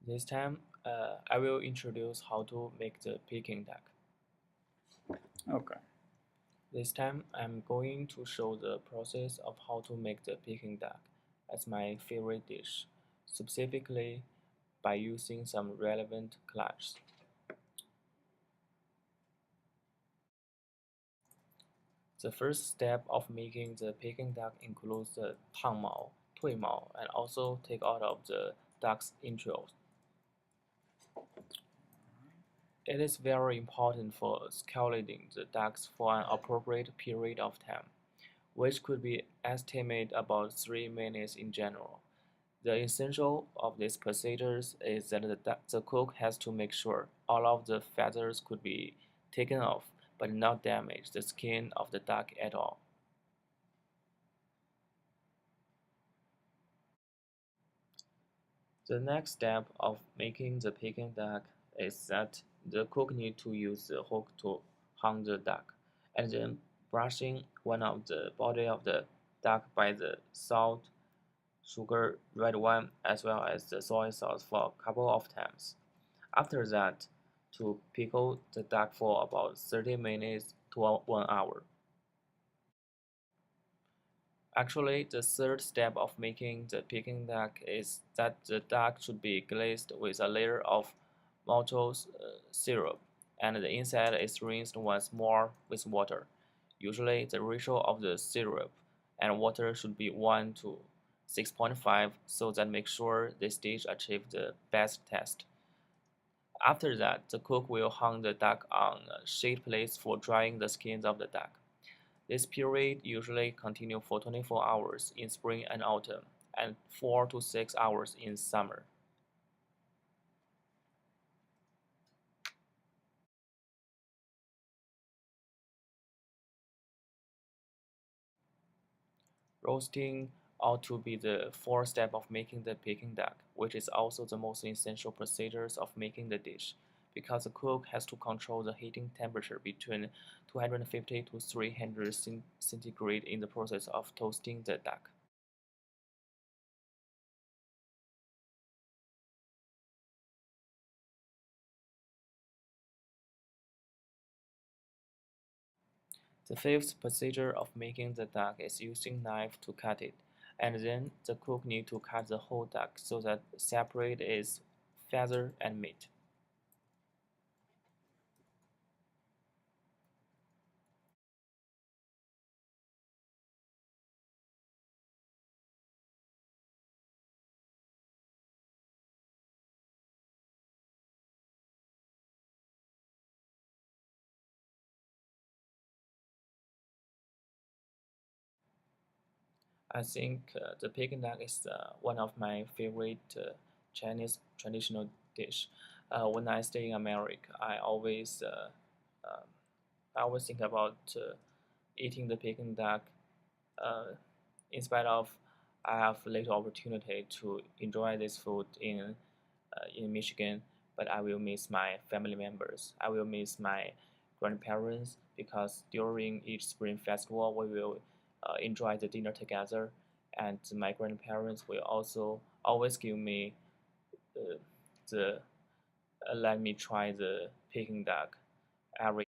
This time, I will introduce how to make the Peking duck. Okay. This time, I'm going to show the process of how to make the Peking duck as my favorite dish, specifically by using some relevant clubs. The first step of making the Peking duck includes the 烫毛, 褪毛, and also take out of the duck's entrails. It is very important for scalding the ducks for an appropriate period of time, which could be estimated about 3 minutes in general. The essential of this procedure is that the cook has to make sure all of the feathers could be taken off but not damage the skin of the duck at all. The next step of making the Peking duck is that the cook needs to use the hook to hang the duck, and then brushing one of the body of the duck by the salt, sugar, red wine, as well as the soy sauce for a couple of times. After that, to pickle the duck for about 30 minutes to 1 hour. Actually, the third step of making the Peking duck is that the duck should be glazed with a layer of maltose syrup, and the inside is rinsed once more with water. Usually, the ratio of the syrup and water should be 1 to 6.5 so that make sure this dish achieves the best taste. After that, the cook will hang the duck on a shade plate for drying the skins of the duck. This period usually continues for 24 hours in spring and autumn, and 4 to 6 hours in summer. Roasting ought to be the fourth step of making the Peking duck, which is also the most essential procedures of making the dish, because the cook has to control the heating temperature between 250 to 300 centigrade in the process of toasting the duck. The fifth procedure of making the duck is using knife to cut it, and then the cook needs to cut the whole duck so that separate its feather and meat. I think the Peking duck is one of my favorite Chinese traditional dish. When I stay in America, um, I always think about eating the Peking duck. Uh, in spite of I have little opportunity to enjoy this food in Michigan, but I will miss my family members. I will miss my grandparents because during each spring festival we will enjoy the dinner together, and my grandparents will also always give me the let me try the Peking duck every